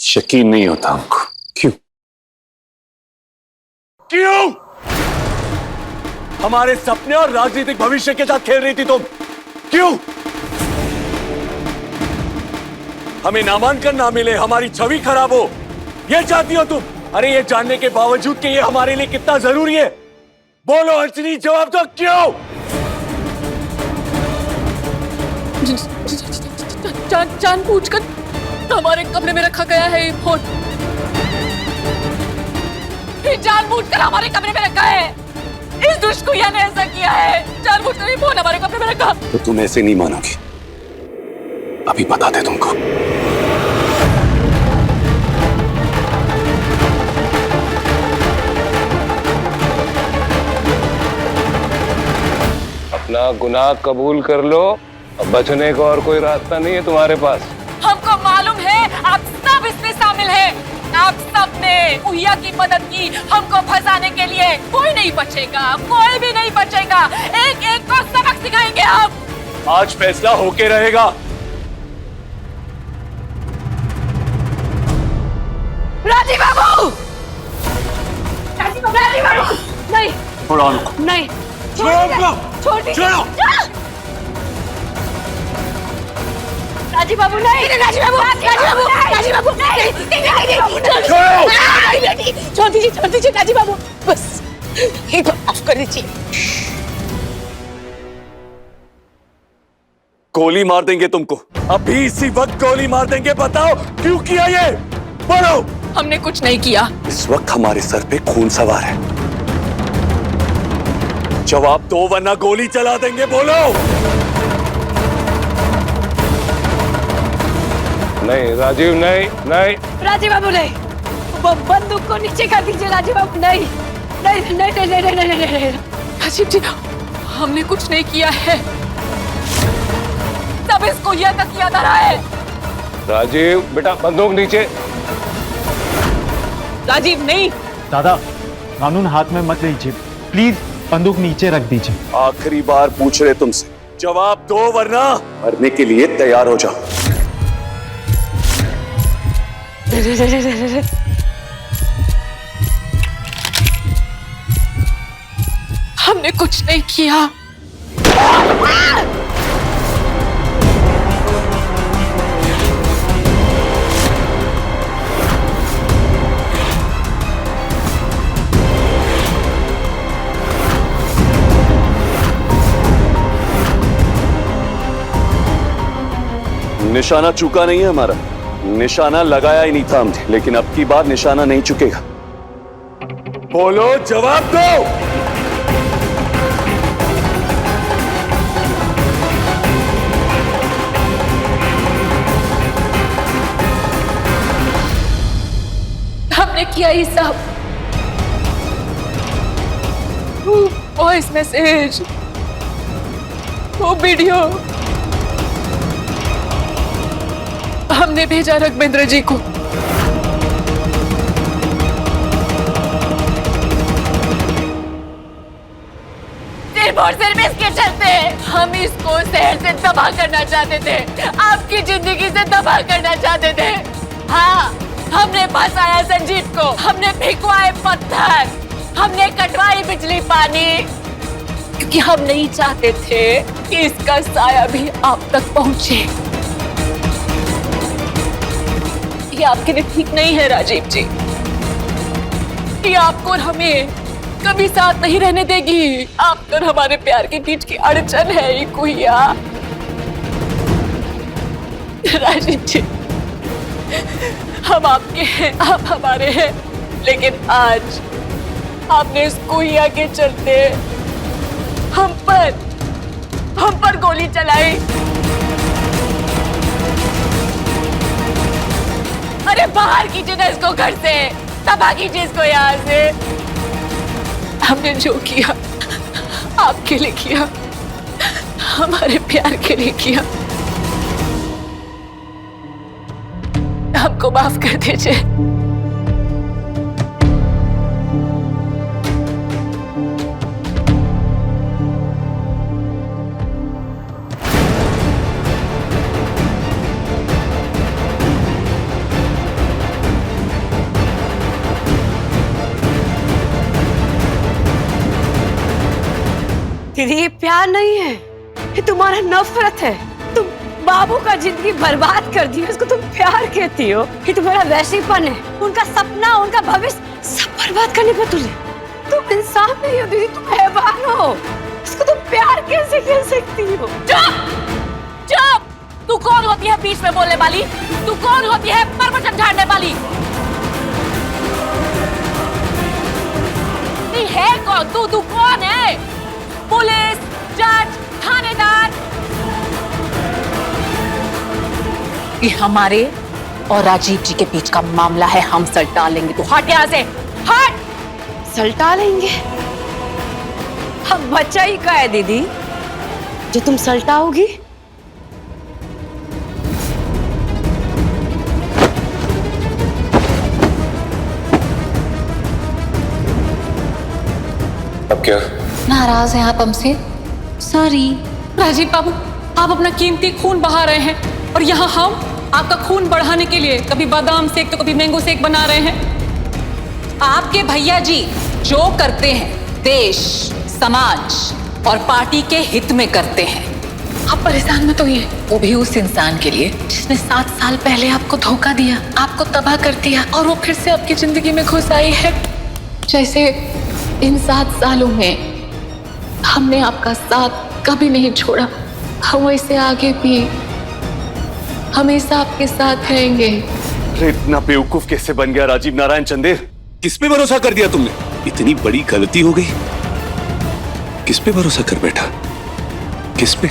यकीन नहीं होता हमको। क्यों क्यों? हमारे सपने और राजनीतिक भविष्य के साथ खेल रही थी तुम। क्यों? हमें नामांकन ना मिले, हमारी छवि खराब हो, ये चाहती हो तुम? अरे ये जानने के बावजूद कि ये हमारे लिए कितना जरूरी है, बोलो अर्चनी, जवाब दो। क्यों? जानबूझकर हमारे कमरे में रखा गया है ये फोन। जानबूझकर हमारे कमरे में रखा है। इस दुष्कुइया ने ऐसा किया है, जानबूझकर ये फोन हमारे कमरे में रखा। तो तुम ऐसे नहीं मानोगी, अभी बताते तुमको। अपना गुनाह कबूल कर लो, अब बचने का और कोई रास्ता नहीं है तुम्हारे पास। हमको मालूम है आप सब इसमें शामिल हैं। आप सब ने कुइया की मदद की हमको फंसाने के लिए। कोई नहीं बचेगा, कोई भी नहीं बचेगा। एक एक को सबक सिखाएंगे हम। आज फैसला होके रहेगा। राजीव बाबू! राजीव बाबू! नहीं, थोड़ा रुको। नहीं, छोड़ दीजिए। राजीव बाबू नहीं, राजीव बाबू, राजीव बाबू, छोड़ दीजिए राजीव बाबू, बस एक बार माफ कर दीजिए। गोली मार देंगे तुमको, अभी इसी वक्त गोली मार देंगे। बताओ क्यों किया ये, बोलो। हमने कुछ नहीं किया। इस वक्त हमारे सर पे खून सवार है, जवाब दो वरना गोली चला देंगे, बोलो। नहीं राजीव, नहीं नहीं। राजीव बाबू नहीं, बंदूक को नीचे कर दीजिए राजीव बाबू। नहीं नहीं नहीं नहीं नहीं नहीं नहीं नहीं राजीव जी, हमने कुछ नहीं किया है, सब इसको यह तक याद आ रहा है। राजीव बेटा, बंदूक नीचे। राजीव नहीं। दादा, कानून हाथ में मत लीजिए, प्लीज बंदूक नीचे रख दीजिए। आखिरी बार पूछ रहे तुमसे, जवाब दो वरना मरने के लिए तैयार हो जाओ। हमने कुछ नहीं किया। निशाना चूका नहीं है हमारा, निशाना लगाया ही नहीं था हमने, लेकिन अब की बार निशाना नहीं चुकेगा। बोलो, जवाब दो। हमने किया ये सब। वॉइस मैसेज, वो वीडियो हमने भेजा रघुवेंद्र जी को। सिर्फ और सिर्फ इसके चलते हम इसको शहर से तबाह करना चाहते थे, आपकी जिंदगी से तबाह करना चाहते थे। हाँ, हमने फंसाया संजीव को, हमने फेंकवाए पत्थर, हमने कटवाई बिजली पानी, क्योंकि हम नहीं चाहते थे कि इसका साया भी आप तक पहुंचे। ये आपके लिए ठीक नहीं है राजीव जी, ये आपको और हमें कभी साथ नहीं रहने देगी। आपको और हमारे प्यार के बीच की अड़चन है ये कुइया। राजीव जी, हम आपके हैं, आप हमारे हैं, लेकिन आज आपने इस कुइया के चलते हम पर गोली चलाई। अरे बाहर कीजिए ना इसको घर से, तबाह कीजिए इसको यहाँ से। हमने जो किया आपके लिए किया, हमारे प्यार के लिए किया। हमको माफ कर दीजिए। दीदी ये प्यार नहीं है, ये तुम्हारा नफरत है। तुम बाबू का जिंदगी बर्बाद कर दी, उसको तुम प्यार कहती हो। ये तुम्हारा वैसीपन है, उनका सपना, उनका भविष्य सब बर्बाद करने को तुले। तुम इंसान नहीं हो दीदी, तुम हैवान हो। इसको तुम प्यार कैसे कह सकती हो? चुप चुप। तू कौन होती है बीच में बोलने वाली? तू कौन होती है प्रवचन झाड़ने वाली? नहीं है कौन तू? तू कौन है? पुलिस, जज, थानेदार? ये हमारे और राजीव जी के बीच का मामला है, हम सलटा लेंगे। तू हट यहाँ से, हट। सलटा लेंगे? हम बच्चा ही का है दीदी जो तुम सलटाओगी? अब क्या? नाराज हैं आप हमसे? सॉरी। राजीव बाबू, आप अपना कीमती खून बहा रहे हैं और यहाँ हम आपका खून बढ़ाने के लिए कभी बादाम शेक तो कभी मैंगो शेक बना रहे हैं। आपके भैया जी जो करते हैं देश, समाज और पार्टी के हित में करते हैं। आप परेशान मत होइए, वो भी उस इंसान के लिए जिसने 7 साल पहले आपको धोखा दिया, आपको तबाह कर दिया और वो फिर से आपकी जिंदगी में घुस आई है। जैसे इन 7 सालों में हमने आपका साथ कभी नहीं छोड़ा, हम वैसे आगे भी हमेशा आपके साथ रहेंगे। अरे इतना बेवकूफ कैसे बन गया राजीव नारायण चंदेल? किस पे भरोसा कर दिया तुमने? इतनी बड़ी गलती हो गई, किस पे भरोसा कर बैठा? किस पे?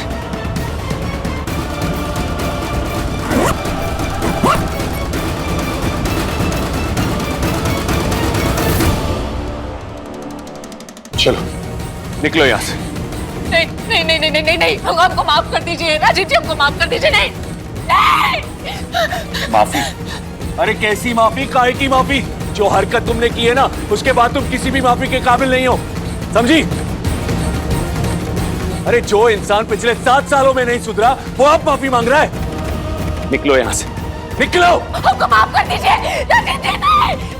चलो निकलो यहाँ से। नहीं नहीं नहीं नहीं नहीं नहीं, हमको माफ कर दीजिए राजीव जी, हमको माफ कर दीजिए। नहीं नहीं। माफी? अरे कैसी माफी, काहे की माफी? जो हरकत तुमने की है ना, उसके बाद तुम किसी भी माफी के काबिल नहीं हो, समझी? अरे जो इंसान पिछले 7 सालों में नहीं सुधरा वो अब माफी मांग रहा है। निकलो यहाँ से, निकलो। हमको माफ कर दीजिए राजीव जी। नहीं, नहीं, नहीं।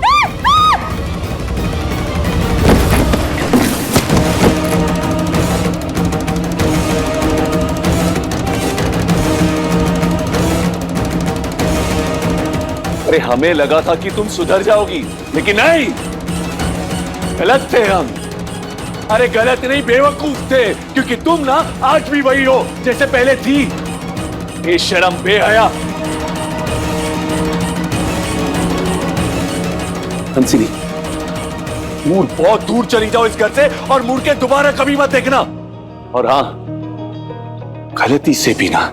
अरे हमें लगा था कि तुम सुधर जाओगी, लेकिन नहीं, गलत थे हम। अरे गलत नहीं, बेवकूफ थे, क्योंकि तुम ना आज भी वही हो जैसे पहले थी। बेशरम, बेहया। हंसिनी, मुड़ बहुत दूर चली जाओ इस घर से और मुड़ के दोबारा कभी मत देखना। और हाँ, गलती से भी ना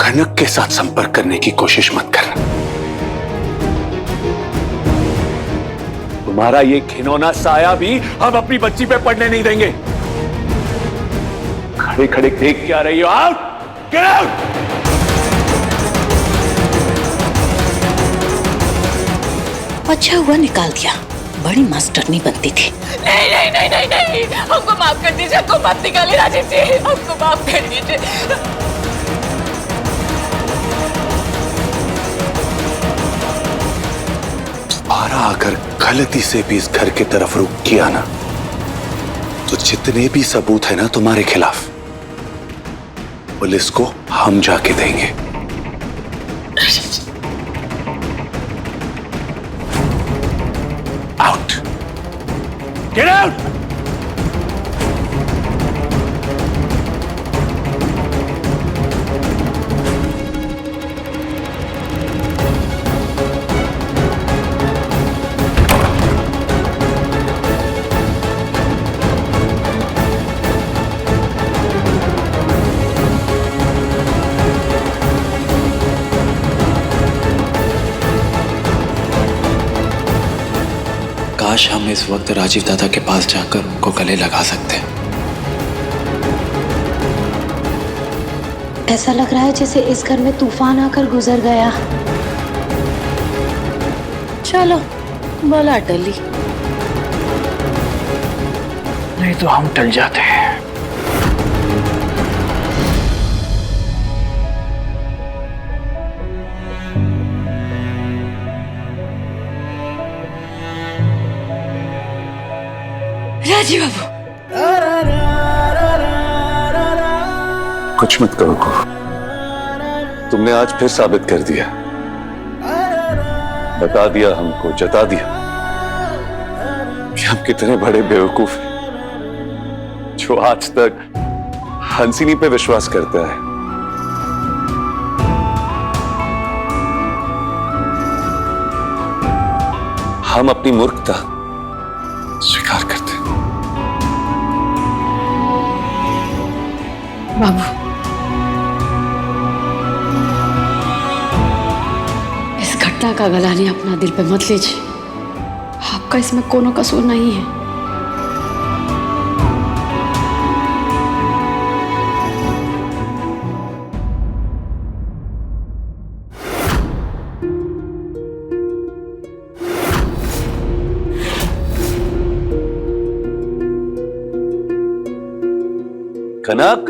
कनक के साथ संपर्क करने की कोशिश मत करना। तुम्हारा ये घिनौना साया भी हम अपनी बच्ची पे पड़ने नहीं देंगे। खड़े खड़े देख क्या रही हो? Out, get out. अच्छा हुआ निकाल दिया, बड़ी मास्टरनी बनती थी। नहीं नहीं नहीं नहीं नहीं, हमको माफ कर दीजिए, हमको मत निकालिए राजीव जी, हमको माफ कर दीजिए। दोबारा अगर गलती से भी इस घर की तरफ रुख किया ना, तो जितने भी सबूत है ना तुम्हारे खिलाफ, पुलिस को हम जाके देंगे। Out, get out. काश हम इस वक्त राजीव दादा के पास जाकर उनको गले लगा सकते हैं। ऐसा लग रहा है जैसे इस घर में तूफान आकर गुजर गया। चलो बोला टली, नहीं तो हम टल जाते हैं। राजीव बाबू, कुछ मत कहो को, तुमने आज फिर साबित कर दिया, बता दिया हमको, जता दिया कि हम कितने बड़े बेवकूफ हैं जो आज तक हंसिनी पे विश्वास करता है। हम अपनी मूर्खता स्वीकार करते हैं। बाबू, इस घटना का गलाने अपना दिल पे मत लीजिए, आपका इसमें कोनो कसूर नहीं है। कनक,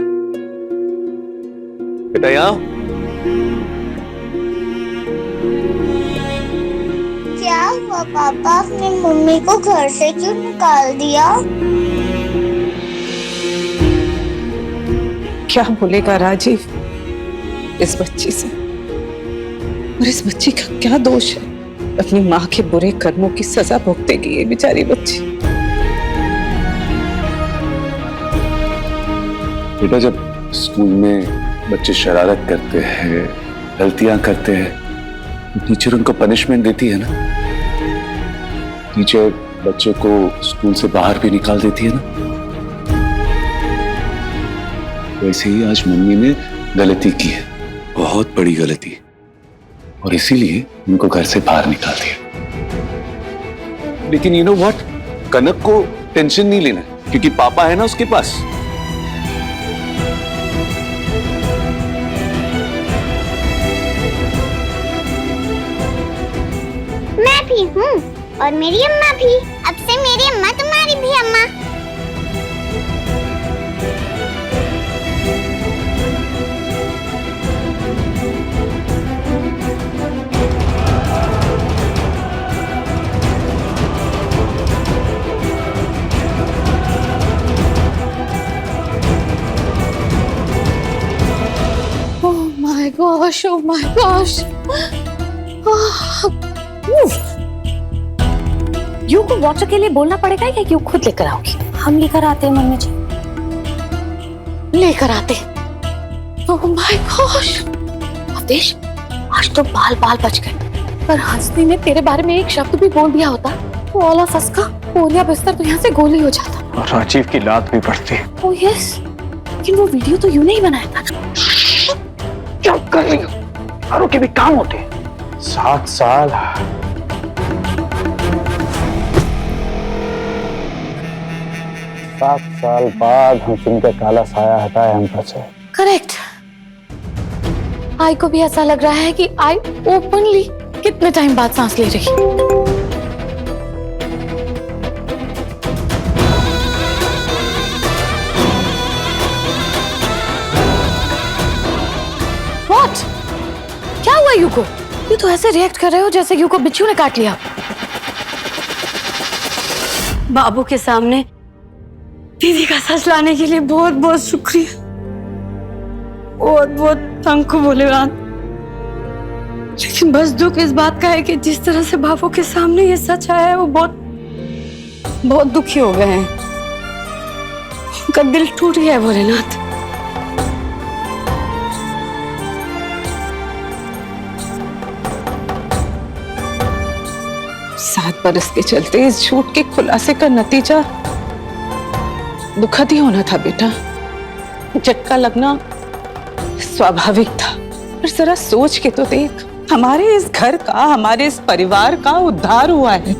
बेटा यहाँ। क्या हुआ पापा, अपनी मम्मी को घर से क्यों निकाल दिया? क्या बोलेगा राजीव इस बच्ची से? और इस बच्ची का क्या दोष है? अपनी माँ के बुरे कर्मों की सजा भुगतेगी ये बेचारी बच्ची। बेटा, जब स्कूल में बच्चे शरारत करते हैं, गलतियां करते हैं, तो टीचर उनको पनिशमेंट देती है ना। टीचर बच्चे को स्कूल से बाहर भी निकाल देती है ना। वैसे ही आज मम्मी ने गलती की है, बहुत बड़ी गलती, और इसीलिए उनको घर से बाहर निकाल दिया। लेकिन यू नो व्हाट, कनक को टेंशन नहीं लेना, क्योंकि पापा है ना उसके पास। मैं भी हूँ और मेरी अम्मा भी। अब से मेरी अम्मा तुम्हारी भी अम्मा। Oh my gosh! यू को वाटर के लिए बोलना पड़ेगा या यू खुद लेकर आओगी? हम लेकर आते हैं मम्मी जी, लेकर आते। Oh my gosh! अवधेश, आज तो बाल बाल बच गए। पर हंसनी ने तेरे बारे में एक शब्द भी बोल दिया होता तो ऑल ऑफ अस का बोलिया बिस्तर तो यहाँ से गोली हो जाता। और राजीव की लात भी पड़ती। Oh yes, लेकिन वो वीडियो तो यू ने ही बनाया था। क्या कर रही हो? औरों के भी काम होते हैं। 7 साल 7 साल बाद हंसिनी का काला साया हटाया हम पर से। करेक्ट। आई को भी ऐसा लग रहा है कि आई ओपनली कितने टाइम बाद सांस ले रही। What? क्या हुआ यू को? ये तो ऐसे रिएक्ट कर रहे हो जैसे यू को बिच्छू ने काट लिया। बाबू के सामने दीदी का सच लाने के लिए बहुत बहुत शुक्रिया, बहुत बहुत थैंक यू भोलेनाथ। लेकिन बस दुख इस बात का है कि जिस तरह से बाबू के सामने ये सच आया है वो बहुत बहुत दुखी हो गए हैं। उनका दिल टूट गया है भोलेनाथ। सात बरस के चलते इस झूठ के खुलासे का नतीजा दुखद ही होना था बेटा। झटका लगना स्वाभाविक था, पर जरा सोच के तो देख, हमारे इस घर का, हमारे इस परिवार का उद्धार हुआ है।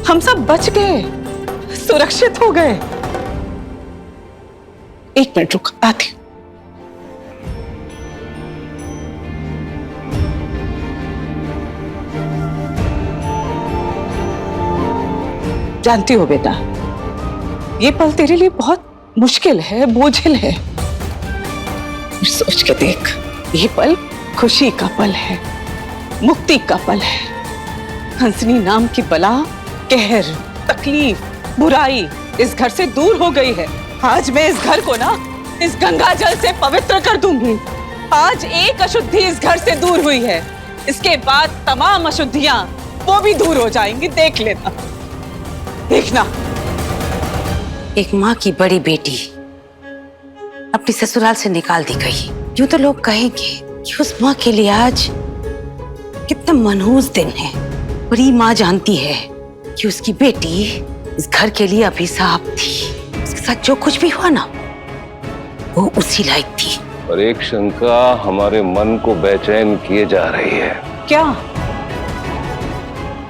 हम सब बच गए, सुरक्षित हो गए। 1 मिनट रुक, आती हूं। जानती हो बेटा, ये पल तेरे लिए बहुत मुश्किल है, बोझिल है। सोच के देख, ये पल खुशी का पल है, मुक्ति का पल है। हंसनी नाम की बला, कहर, तकलीफ, बुराई इस घर से दूर हो गई है। आज मैं इस घर को ना इस गंगा जल से पवित्र कर दूंगी। आज एक अशुद्धि इस घर से दूर हुई है, इसके बाद तमाम अशुद्धियां वो भी दूर हो जाएंगी। देख लेना, देखना। एक माँ की बड़ी बेटी अपनी ससुराल से निकाल दी गई, यूं तो लोग कहेंगे कि उस माँ के लिए आज कितना मनहूस दिन है। पर ये माँ जानती है कि उसकी बेटी इस घर के लिए अभिशाप थी। उसके साथ जो कुछ भी हुआ ना, वो उसी लायक थी। और एक शंका हमारे मन को बेचैन किए जा रही है। क्या?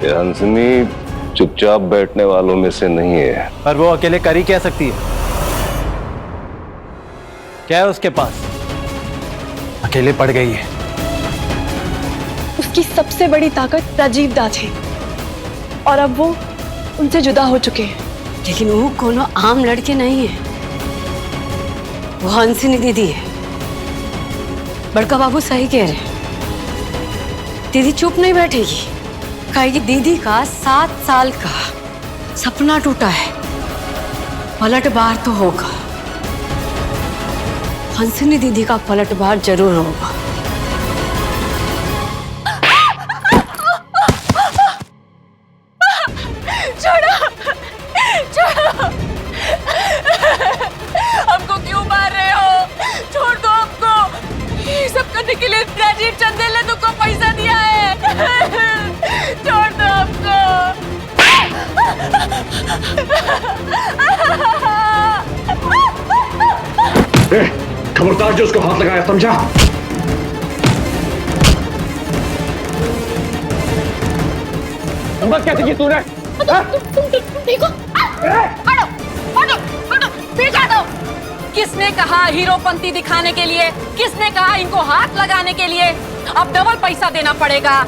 ये हंसनी चुपचाप बैठने वालों में से नहीं है। पर वो अकेले कर ही क्या सकती है? क्या है उसके पास? अकेले पड़ गई है। उसकी सबसे बड़ी ताकत राजीव दा थे और अब वो उनसे जुदा हो चुके हैं। लेकिन वो कोनो आम लड़के नहीं है, वो हंसिनी दीदी है। बड़का बाबू सही कह रहे हैं, दीदी चुप नहीं बैठेगी। कहेगी दीदी का 7 साल का सपना टूटा है, पलटवार तो होगा। हंसिनी दीदी का पलटवार जरूर होगा। छोड़ो, छोड़ो, हमको क्यों मार रहे हो? छोड़ दो हमको। ये सब करने के लिए राजीव चंदेल ने तुमको पैसा दिया है। छोड़ दो हमको। खबरदार जो उसको हाथ लगाया, समझा? हिम्मत कैसे की तूने? तुम देखो, हटो, हटो, हटो, पीछे हटो। किसने कहा हीरोपंती दिखाने के लिए? किसने कहा इनको हाथ लगाने के लिए? अब डबल पैसा देना पड़ेगा।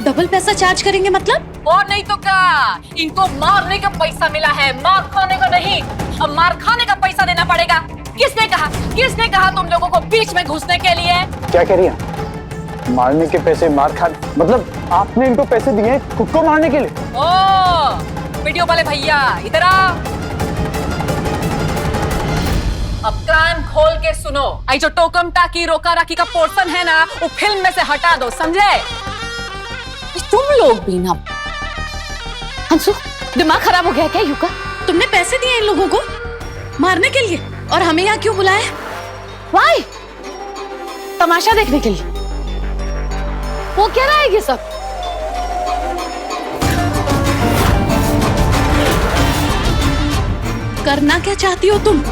डबल पैसा चार्ज करेंगे मतलब? और नहीं तो क्या, इनको मारने का पैसा मिला है, मार खाने का नहीं। अब मार खाने का पैसा देना पड़ेगा। किसने कहा? किसने कहा तुम लोगों को बीच में घुसने के लिए? क्या कह रही है? मारने के पैसे, मार खाने? मतलब आपने इनको पैसे दिए खुद को मारने के लिए? ओ, वीडियो वाले भैया इधर आओ। अब कान खोल के सुनो। आई जो टोकम टाकी रोका राकी का पोर्शन है ना, वो फिल्म में से हटा दो, समझे? तुम लोग भी ना। हंसू, दिमाग खराब हो गया क्या युका? तुमने पैसे दिए इन लोगों को मारने के लिए और हमें यहाँ क्यों बुलाया? वाई? तमाशा देखने के लिए? वो क्या रहा है ये सब? करना क्या चाहती हो तुम?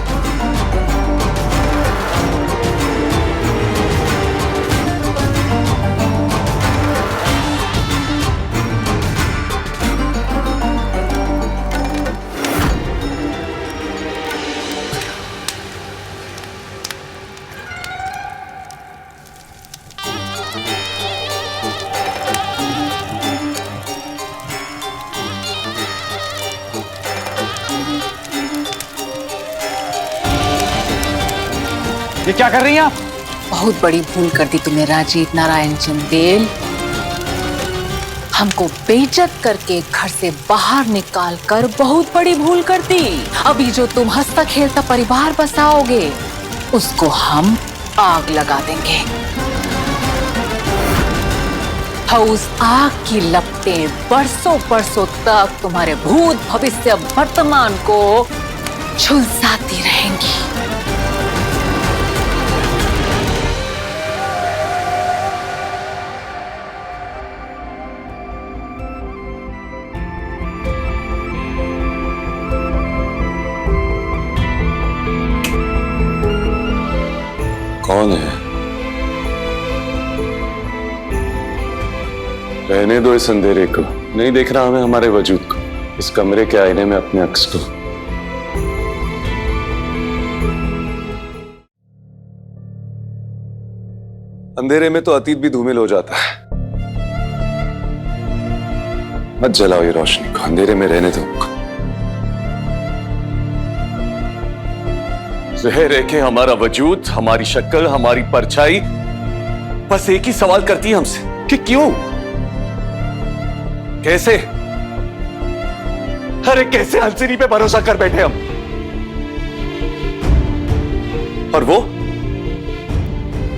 ये क्या कर रही हैं आप? बहुत बड़ी भूल कर दी तुमने राजीव नारायण चंदेल। हमको बेइज्जत करके घर से बाहर निकाल कर बहुत बड़ी भूल कर दी। अभी जो तुम हंसता खेलता परिवार बसाओगे, उसको हम आग लगा देंगे। उस आग की लपटें बरसों बरसों तक तुम्हारे भूत भविष्य वर्तमान को झुलसाती रहेंगी। कौन है? रहने दो इस अंधेरे को। नहीं देख रहा हमें हमारे वजूद को, इस कमरे के आईने में अपने अक्स को। अंधेरे में तो अतीत भी धूमिल हो जाता है। मत जलाओ ये रोशनी को, अंधेरे में रहने दो। जहर है कि हमारा वजूद, हमारी शक्ल, हमारी परछाई बस एक ही सवाल करती है हमसे कि क्यों, कैसे? अरे कैसे हंसिनी पे भरोसा कर बैठे हम।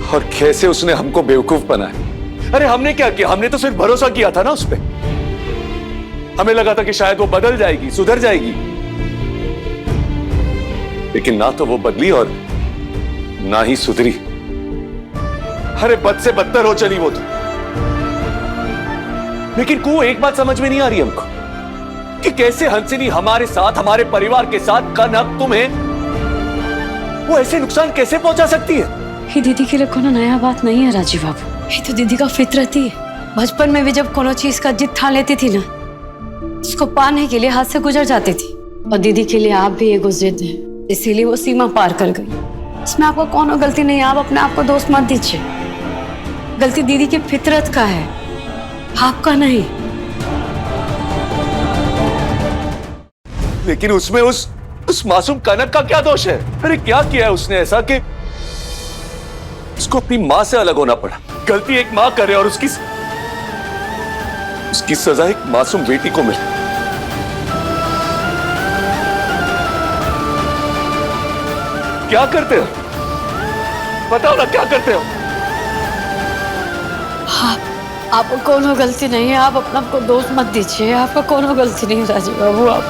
और कैसे उसने हमको बेवकूफ बनाया। अरे हमने क्या किया, हमने तो सिर्फ भरोसा किया था ना उस पे। हमें लगा था कि शायद वो बदल जाएगी, सुधर जाएगी, लेकिन ना तो वो बदली और ना ही सुधरी। अरे बद से बदतर हो चली वो तो। लेकिन को एक बात समझ में नहीं आ रही हमको कि कैसे हंसिनी हमारे साथ, हमारे परिवार के साथ कनक तुम्हें वो ऐसे नुकसान कैसे पहुंचा सकती है। ये दीदी के लिए कोनो नया बात नहीं है राजीव बाबू, ये तो दीदी का फितरत ही है। बचपन में भी जब कोनो चीज का जिद ठान लेती थी ना, उसको पाने के लिए हाथ से गुजर जाती थी। और दीदी के लिए आप भी एगो जिद है, इसीलिए वो सीमा पार कर गई। इसमें आपको कोनो गलती नहीं है, आप अपने आप को दोष मत दीजिए। गलती दीदी की फितरत का है, आपका नहीं। लेकिन उसमें उस मासूम कनक का क्या दोष है। अरे क्या किया है उसने ऐसा कि उसको अपनी मां से अलग होना पड़ा। गलती एक मां करे और उसकी सजा एक मासूम बेटी को मिले। क्या करते हो, बताओ ना क्या करते हो। आपको कोनो गलती नहीं है, आप अपना को दोष मत दीजिए। आपका कोनो गलती नहीं है राजीव बाबू। आप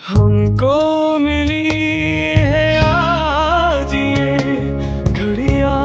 हमको मिली है आज ये घड़ियां।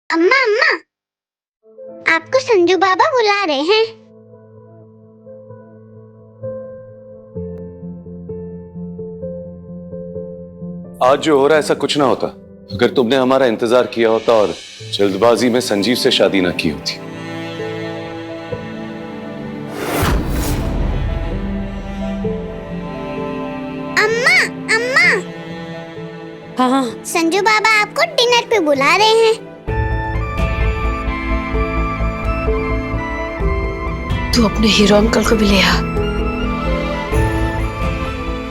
अम्मा अम्मा, आपको संजू बाबा बुला रहे हैं। आज जो हो रहा है ऐसा कुछ ना होता अगर तुमने हमारा इंतजार किया होता और जल्दबाजी में संजीव से शादी ना की होती। अम्मा अम्मा, हाँ, संजू बाबा आपको डिनर पे बुला रहे हैं। तू अपने हीरो अंकल को भी ले आ,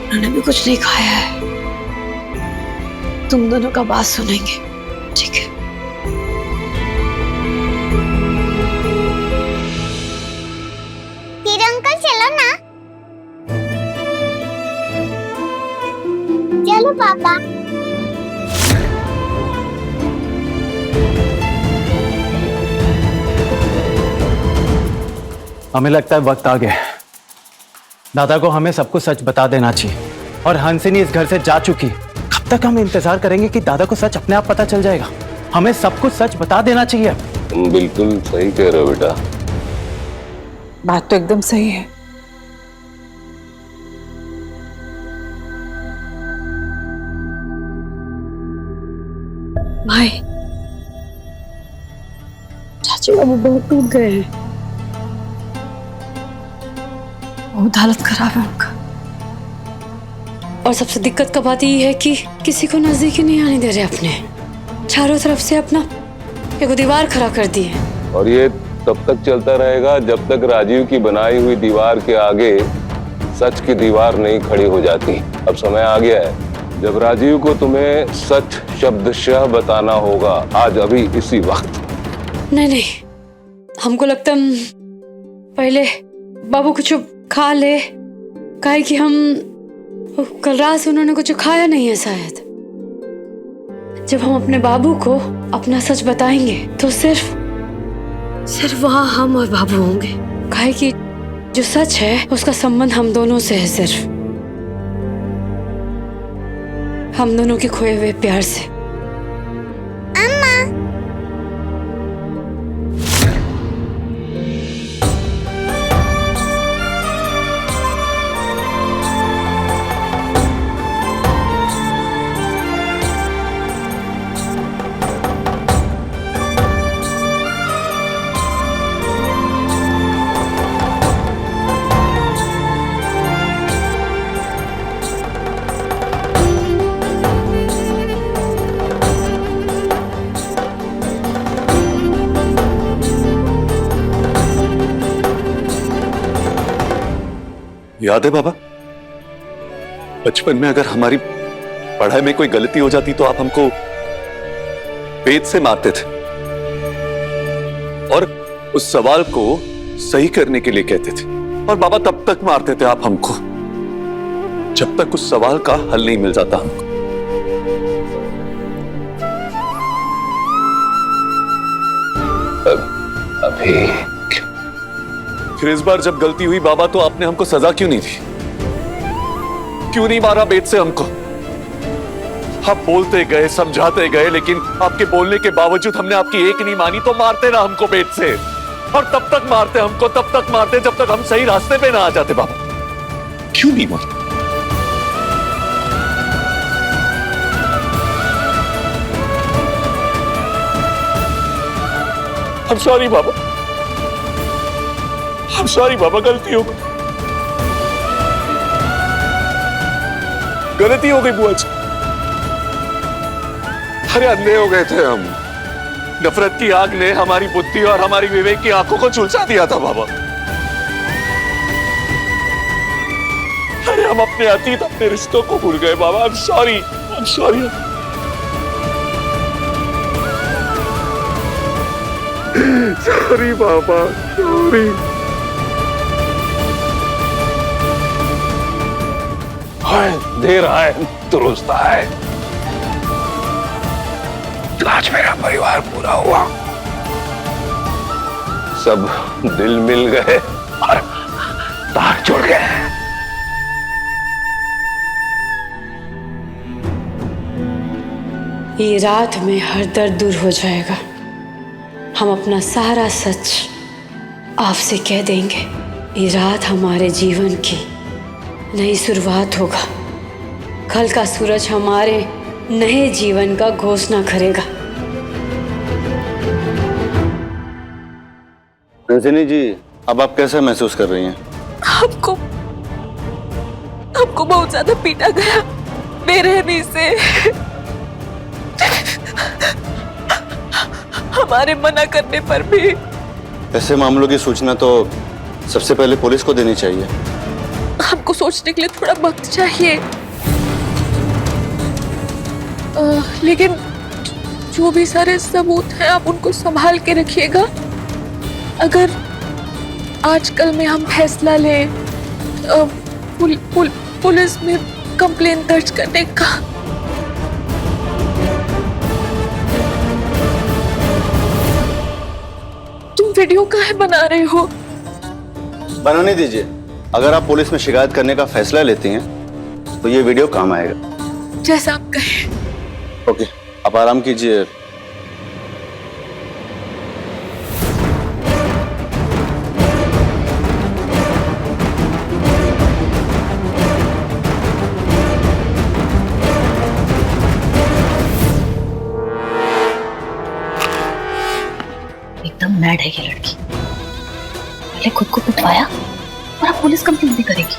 उन्होंने भी कुछ नहीं खाया है। तुम दोनों का बात सुनेंगे, ठीक है? हीरो अंकल चलो ना। चलो पापा। हमें लगता है वक्त आ गया। दादा को हमें सब कुछ सच बता देना चाहिए। और हंसिनी इस घर से जा चुकी। कब तक हम इंतजार करेंगे कि दादा को सच अपने आप पता चल जाएगा? हमें सब कुछ सच बता देना चाहिए। तुम बिल्कुल सही कह रहे हो बेटा। बात तो एकदम सही है। भाई, चाची बाबू बहुत टूट गए हैं, बहुत हालत खराब है उनका। और सबसे दिक्कत का बात ये है कि किसी को नजदीक ही नहीं आने दे रहे अपने। चारों तरफ से अपना एक दीवार खड़ा कर दी है। और ये तब तक चलता रहेगा जब तक राजीव की बनाई हुई दीवार के आगे सच की दीवार नहीं खड़ी हो जाती। अब समय आ गया है जब राजीव को तुम्हें सच शब्दशः बताना होगा, आज अभी इसी वक्त। नहीं, हमको लगता हम पहले बाबू कुछ खा ले, काहे कि हम कल रात से उन्होंने कुछ खाया नहीं है शायद। जब हम अपने बाबू को अपना सच बताएंगे तो सिर्फ वहाँ हम और बाबू होंगे, काहे कि जो सच है उसका संबंध हम दोनों से है, सिर्फ हम दोनों के खोए हुए प्यार से। याद है बाबा, बचपन में अगर हमारी पढ़ाई में कोई गलती हो जाती तो आप हमको पेट से मारते थे और उस सवाल को सही करने के लिए कहते थे, और बाबा तब तक मारते थे आप हमको जब तक उस सवाल का हल नहीं मिल जाता हमको। अभी फिर इस बार जब गलती हुई बाबा तो आपने हमको सजा क्यों नहीं दी? क्यों नहीं मारा बेट से हमको? आप बोलते गए, समझाते गए, लेकिन आपके बोलने के बावजूद हमने आपकी एक नहीं मानी तो मारते ना हमको बेट से, और तब तक मारते हमको, तब तक मारते जब तक हम सही रास्ते पे ना आ जाते। बाबा क्यों नहीं मारते? I'm sorry Baba, I'm sorry बाबा, गलती हो गई, गलती हो गई बुआ जी। अरे अंधे हो गए थे हम, नफरत की आग ने हमारी बुद्धि और हमारी विवेक की आंखों को झुलसा दिया था बाबा। अरे हम अपने अतीत, अपने रिश्तों को भूल गए बाबा। I'm sorry, I'm sorry। Sorry बाबा, सॉरी। देर आए दुरुस्त आए। आज मेरा परिवार पूरा हुआ, सब दिल मिल गए और तार जुड़ गए। ये रात में हर दर्द दूर हो जाएगा। हम अपना सारा सच आपसे कह देंगे। ये रात हमारे जीवन की नई शुरुआत होगा। कल का सूरज हमारे नए जीवन का घोषणा करेगा। रजनी जी, अब आप कैसा महसूस कर रही हैं? हमको बहुत ज्यादा पीटा गया बेरहमी से। हमारे मना करने पर भी। ऐसे मामलों की सूचना तो सबसे पहले पुलिस को देनी चाहिए। हमको सोचने के लिए थोड़ा वक्त चाहिए, लेकिन जो भी सारे सबूत हैं आप उनको संभाल के रखिएगा। अगर आजकल में हम फैसला लें पुलिस में कंप्लेंट दर्ज करने का। तुम वीडियो काहे बना रहे हो? बनाने दीजिए। अगर आप पुलिस में शिकायत करने का फैसला लेती हैं तो ये वीडियो काम आएगा। जैसा आप कहें। ओके, आप आराम कीजिए। एकदम मैड है ये लड़की। पहले खुद को पिटवाया और अब पुलिस कंप्लेंट भी करेगी।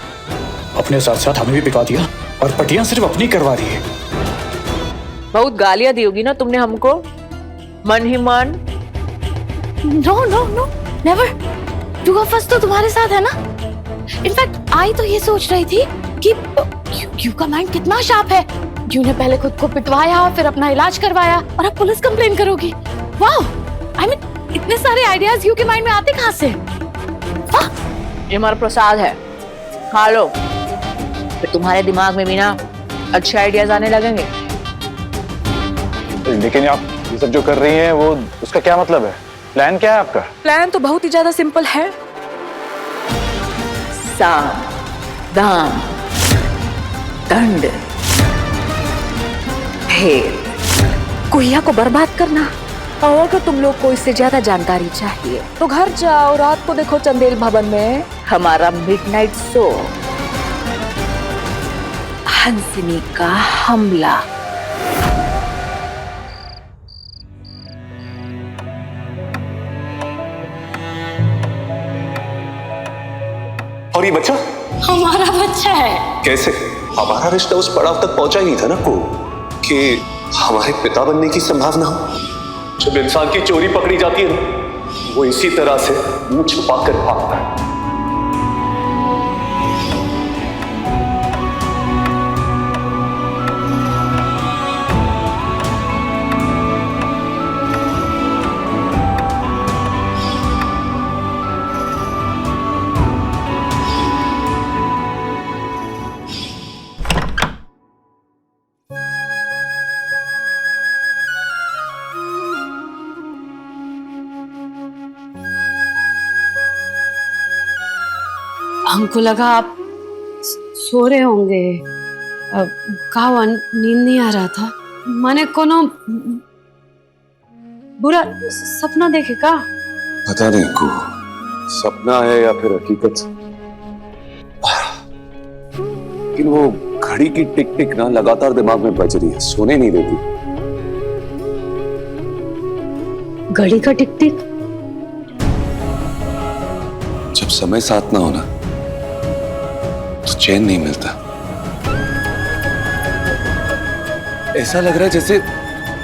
अपने साथ साथ हमें भी पिटवा दिया, और पटियां सिर्फ अपनी करवा रही है। बहुत गालियां दी होगी ना तुमने हमको, मन ही मन। No no no, never. युगा फर्स्ट तो तुम्हारे साथ है ना। इनफैक्ट आई तो ये सोच रही थी कि युगा माइंड कितना शार्प है, यूं ने पहले खुद को पिटवाया, फिर अपना इलाज करवाया, और अब पुलिस कंप्लेन करोगी? वाह, आई मीन इतने सारे आइडियाज यू के माइंड में आते कहाँ से? ये हमारा प्रसाद है, खा लो, फिर तुम्हारे दिमाग में भी ना अच्छे आइडियाज आने लगेंगे। लेकिन आप ये सब जो कर रही हैं वो उसका क्या मतलब है? प्लान क्या है आपका? प्लान तो बहुत ही ज्यादा सिंपल है। साम दाम दंड भेद, गुहिया को बर्बाद करना। और अगर तुम लोग को इससे ज्यादा जानकारी चाहिए तो घर जाओ, रात को देखो चंदेल भवन में हमारा मिडनाइट शो, हंसिनी का हमला। और ये बच्चा हमारा बच्चा है। कैसे? हमारा रिश्ता उस पड़ाव तक पहुंचा ही नहीं था ना को कि हमारे पिता बनने की संभावना हो। जब इंसान की चोरी पकड़ी जाती है ना, वो इसी तरह से मुंह छुपा कर भागता है। हमको लगा आप सो रहे होंगे। का नींद नहीं आ रहा था। माने कोनो बुरा सपना देखे का? पता नहीं को सपना है या फिर हकीकत, लेकिन वो घड़ी की टिक टिक ना लगातार दिमाग में बज रही है, सोने नहीं देती। घड़ी का टिक टिक? जब समय साथ ना होना तो चैन नहीं मिलता। ऐसा लग रहा है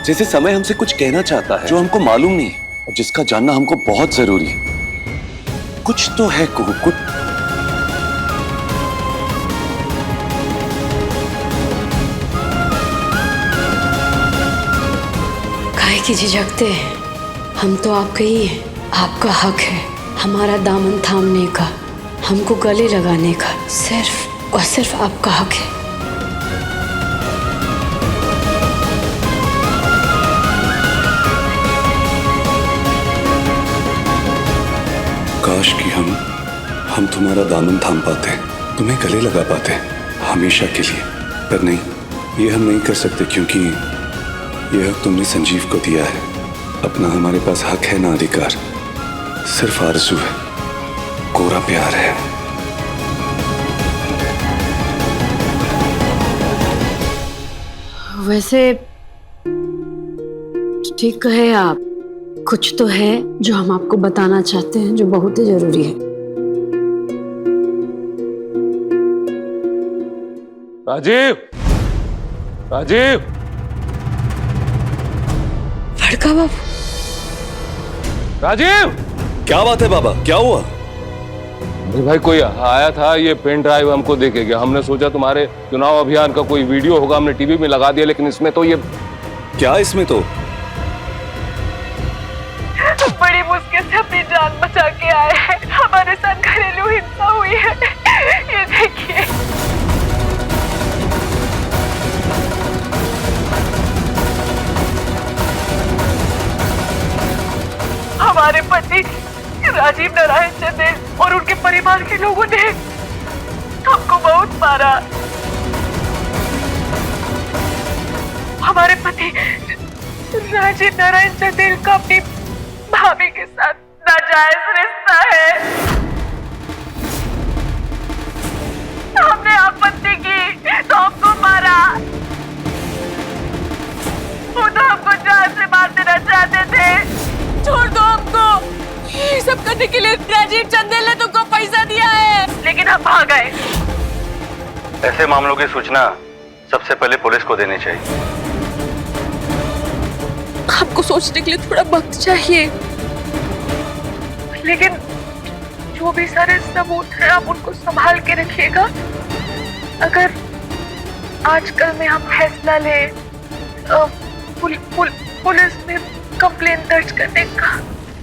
जैसे समय हमसे कुछ कहना चाहता है जो हमको मालूम नहीं और जिसका जानना हमको बहुत जरूरी है। कुछ तो है कुछ। काहे की झिझकते हैं? हम तो आपके ही हैं। आपका हक है हमारा दामन थामने का, हमको गले लगाने का। सिर्फ और सिर्फ आपका हक है। काश कि हम तुम्हारा दामन थाम पाते, तुम्हें गले लगा पाते हमेशा के लिए, पर नहीं, ये हम नहीं कर सकते क्योंकि ये हक तुमने संजीव को दिया है। अपना हमारे पास हक है ना अधिकार, सिर्फ आरज़ू है, कोरा प्यार है। वैसे ठीक कहे आप, कुछ तो है जो हम आपको बताना चाहते हैं, जो बहुत ही जरूरी है। राजीव, राजीव, बड़का बाबू। राजीव, क्या बात है बाबा, क्या हुआ? अरे भाई कोई आया था, ये पेन ड्राइव हमको देके गया। हमने सोचा तुम्हारे चुनाव अभियान का कोई वीडियो होगा, हमने टीवी में लगा दिया, लेकिन इसमें तो ये क्या? इसमें तो बड़ी मुश्किल से अपनी जान बचा के आए हैं। हमारे साथ घरेलू हिंसा हुई है, ये देखिए। हमारे पति राजीव नारायण चंदेल और उनके परिवार के लोगों ने हमको बहुत मारा। हमारे पति राजीव नारायण चंदेल का अपनी भाभी के साथ नाजायज रिश्ता है। हमने आपत्ति की तो हमको मारा। वो तो हमको जान से मार देना चाहते थे। छोड़ दो हमको। ये सब करने के लिए राजीव चंदेल ने तुमको पैसा दिया है, लेकिन हम भाग गए। ऐसे मामलों की सूचना सबसे पहले पुलिस को देनी चाहिए। आपको सोचने के लिए थोड़ा वक्त चाहिए, लेकिन जो भी सारे सबूत हैं आप उनको संभाल के रखिएगा। अगर आजकल में हम फैसला ले पुलिस में कंप्लेन दर्ज करने का।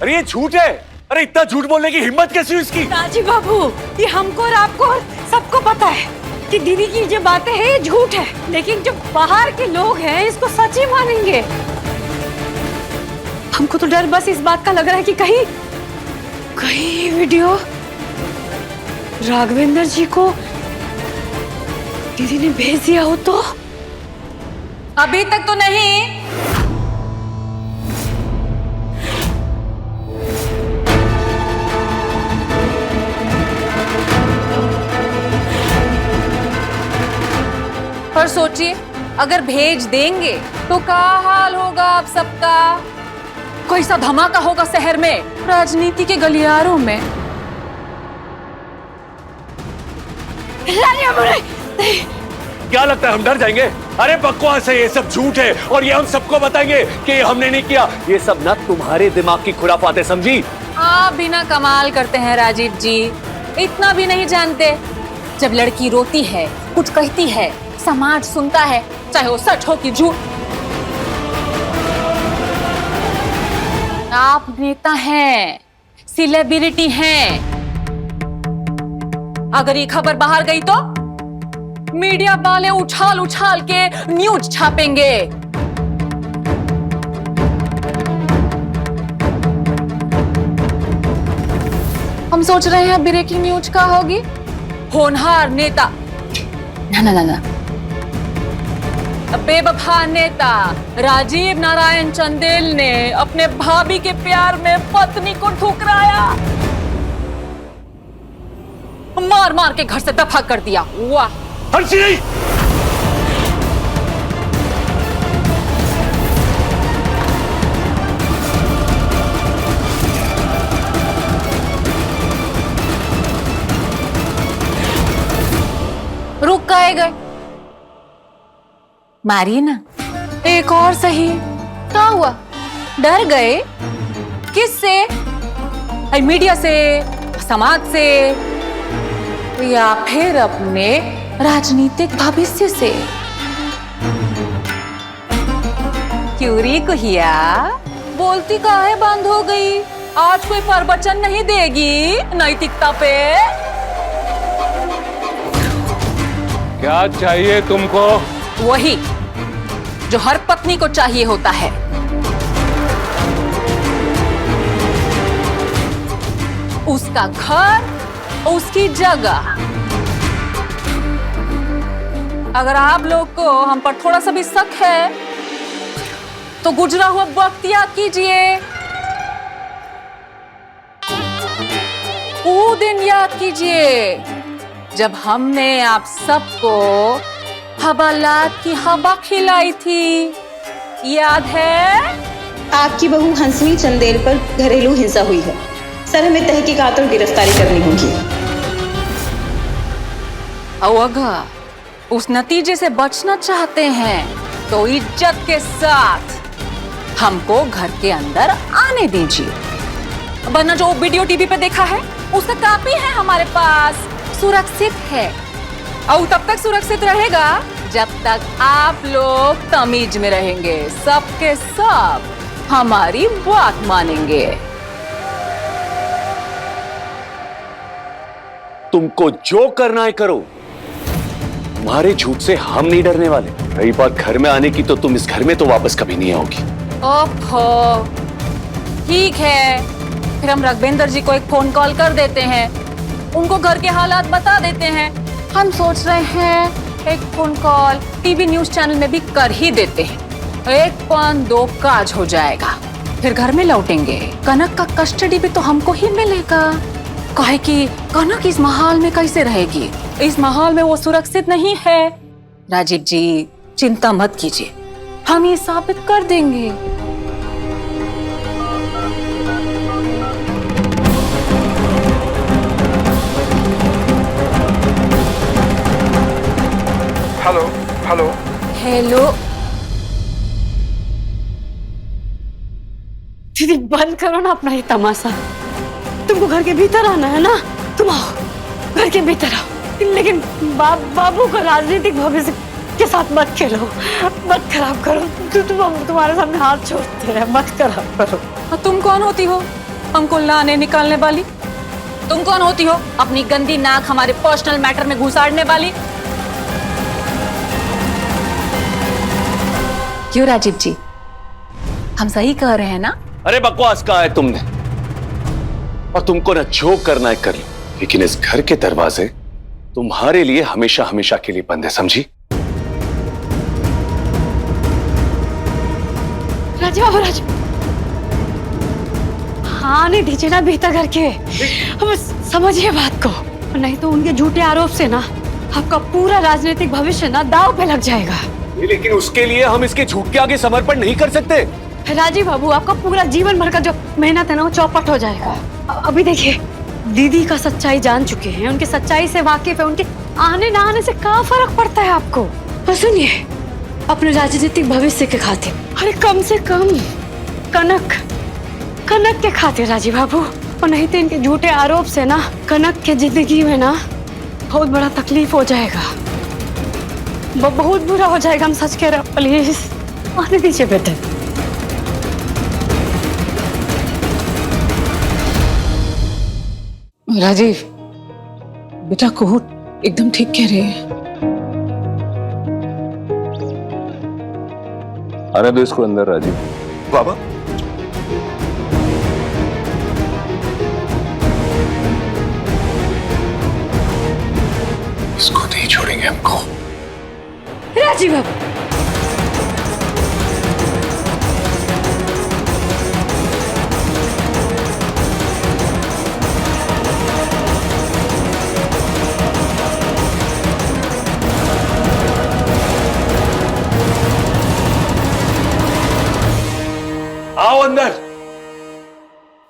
अरे ये झूठ है। अरे इतना झूठ बोलने की हिम्मत कैसी हुई इसकी? राजीव बाबू, ये हमको और आपको और सबको पता है कि दीदी की जो बातें हैं ये झूठ है, लेकिन जो बाहर के लोग हैं इसको सच ही मानेंगे। हमको तो डर बस इस बात का लग रहा है कि कहीं कहीं वीडियो राघवेंद्र जी को दीदी ने भेज दिया हो तो। अभी तक तो नहीं। पर सोचिए, अगर भेज देंगे तो क्या हाल होगा आप सबका। कोई सा धमाका होगा शहर में, राजनीति के गलियारों में। क्या लगता है हम डर जाएंगे? अरे बकवास है, ये सब झूठ है और ये हम सबको बताएंगे कि हमने नहीं किया। ये सब ना तुम्हारे दिमाग की खुराफात है, समझी? आप भी ना कमाल करते हैं राजीव जी, इतना भी नहीं जानते। जब लड़की रोती है, कुछ कहती है, समाज सुनता है, चाहे वो सच हो कि झूठ। आप नेता हैं, सेलिब्रिटी हैं। अगर ये खबर बाहर गई तो मीडिया वाले उछाल उछाल के न्यूज छापेंगे। हम सोच रहे हैं ब्रेकिंग न्यूज का होगी। होनहार नेता, ना बेवफा नेता राजीव नारायण चंदेल ने अपने भाभी के प्यार में पत्नी को ठुकराया, मार मार के घर से दफा कर दिया। वाह! हंसी नहीं। रुक गए, मारिए ना एक और सही। क्या हुआ? डर गए? किससे? मीडिया से, समाज से, या फिर अपने राजनीतिक भविष्य से? क्यों रे कुहिया, बोलती काहे बंद हो गई? आज कोई प्रवचन नहीं देगी नैतिकता पे? क्या चाहिए तुमको? वही जो हर पत्नी को चाहिए होता है, उसका घर, उसकी जगह। अगर आप लोग को हम पर थोड़ा सा भी शक है तो गुजरा हुआ वक्त याद कीजिए। वो दिन याद कीजिए जब हमने आप सबको हवालात की हवा खिलाई थी, याद है? आपकी बहू हंसनी चंदेल पर घरेलू हिंसा हुई है सर, हमें तहकीकात और गिरफ्तारी करनी होगी। अगर उस नतीजे से बचना चाहते हैं तो इज्जत के साथ हमको घर के अंदर आने दीजिए, वरना जो वीडियो टीवी पे देखा है उसका कॉपी है हमारे पास, सुरक्षित है। और तब तक सुरक्षित रहेगा जब तक आप लोग तमीज में रहेंगे, सबके सब हमारी बात मानेंगे। तुमको जो करना है करो, तुम्हारे झूठ से हम नहीं डरने वाले। रही बात घर में आने की, तो तुम इस घर में तो वापस कभी नहीं आओगी। ओहो, ठीक है, फिर हम राघवेंद्र जी को एक फोन कॉल कर देते हैं, उनको घर के हालात बता देते हैं। हम सोच रहे हैं एक phone colour TV news channel में भी कर ही देते हैं, एक पान दो काज हो जाएगा। फिर घर में लौटेंगे, कनक का कस्टडी भी तो हमको ही मिलेगा। काहे कि कनक इस माहौल में कैसे रहेगी? इस माहौल में वो सुरक्षित नहीं है। राजीव जी चिंता मत कीजिए, हम ये साबित कर देंगे। हेलो हेलो हेलो दीदी, बंद करो ना अपना ये तमाशा। तुमको घर के भीतर आना है ना, तुम आओ, घर के भीतर आओ। लेकिन बाबू का राजनीतिक भविष्य के साथ मत खेलो, मत खराब करो। तुम तुम्हारे सामने हाथ जोड़ते हैं, मत खराब करो। और तुम कौन होती हो हमको लाने निकालने वाली? तुम कौन होती हो अपनी गंदी नाक हमारे पर्सनल मैटर में घुसाड़ने वाली? क्यों राजीव जी, हम सही कह रहे हैं ना? अरे बकवास कहा है तुमने, और तुमको ना जो करना है कर लो, लेकिन इस घर के दरवाजे तुम्हारे लिए हमेशा हमेशा के लिए बंद है, समझी? राजीव बाबू, राजीव हाँ नहीं दीजिए ना भीतर करके, हम समझिए बात को, नहीं तो उनके झूठे आरोप से ना आपका पूरा राजनीतिक भविष्य ना दांव पे लग जाएगा। लेकिन उसके लिए हम इसके झूठ के आगे समर्पण नहीं कर सकते। राजीव बाबू, आपका पूरा जीवन भर का जो मेहनत है ना वो चौपट हो जाएगा। अभी देखिए, दीदी का सच्चाई जान चुके हैं, उनकी सच्चाई से वाकिफ है, उनके आने ना आने से क्या फर्क पड़ता है आपको? और सुनिए, अपने राजनीतिक भविष्य के खातिर, अरे कम से कम कनक के खातिर राजीव बाबू, और नहीं तो इनके झूठे आरोप से ना कनक के जिंदगी में ना बहुत बड़ा तकलीफ हो जाएगा, बहुत बुरा हो जाएगा। हम सच कह रहे हैं, प्लीज आने दीजिए बेटे। राजीव बेटा, कोहट एकदम ठीक कह रहे हैं। आने दो इसको अंदर राजीव। बाबा, इसको नहीं छोड़ेंगे हमको। राजीव बाबू, आओ अंदर।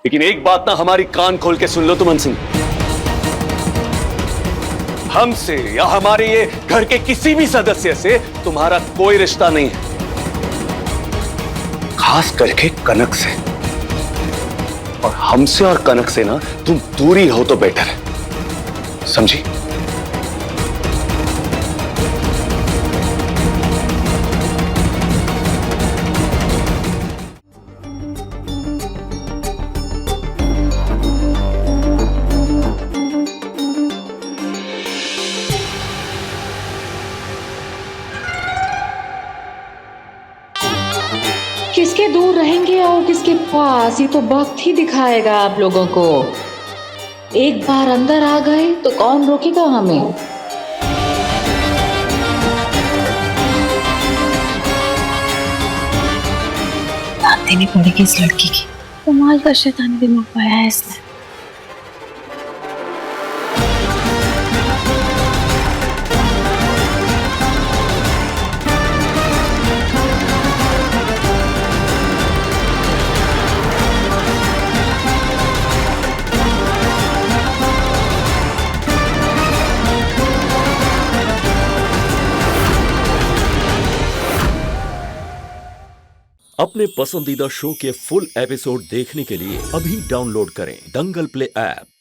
लेकिन एक बात ना हमारी कान खोल के सुन लो तुम सिंह, हमसे या हमारे ये घर के किसी भी सदस्य से तुम्हारा कोई रिश्ता नहीं है, खास करके कनक से। और हमसे और कनक से ना तुम दूरी रहो तो बेटर है, समझी? किसके दूर रहेंगे और किसके पास, ये तो वक्त ही दिखाएगा आप लोगों को। एक बार अंदर आ गए तो कौन रोकेगा हमें? दाद देनी पड़ेगी इस लड़की की, कमाल का शैतानी दिमाग पाया है इसने। अपने पसंदीदा शो के फुल एपिसोड देखने के लिए अभी डाउनलोड करें दंगल प्ले ऐप।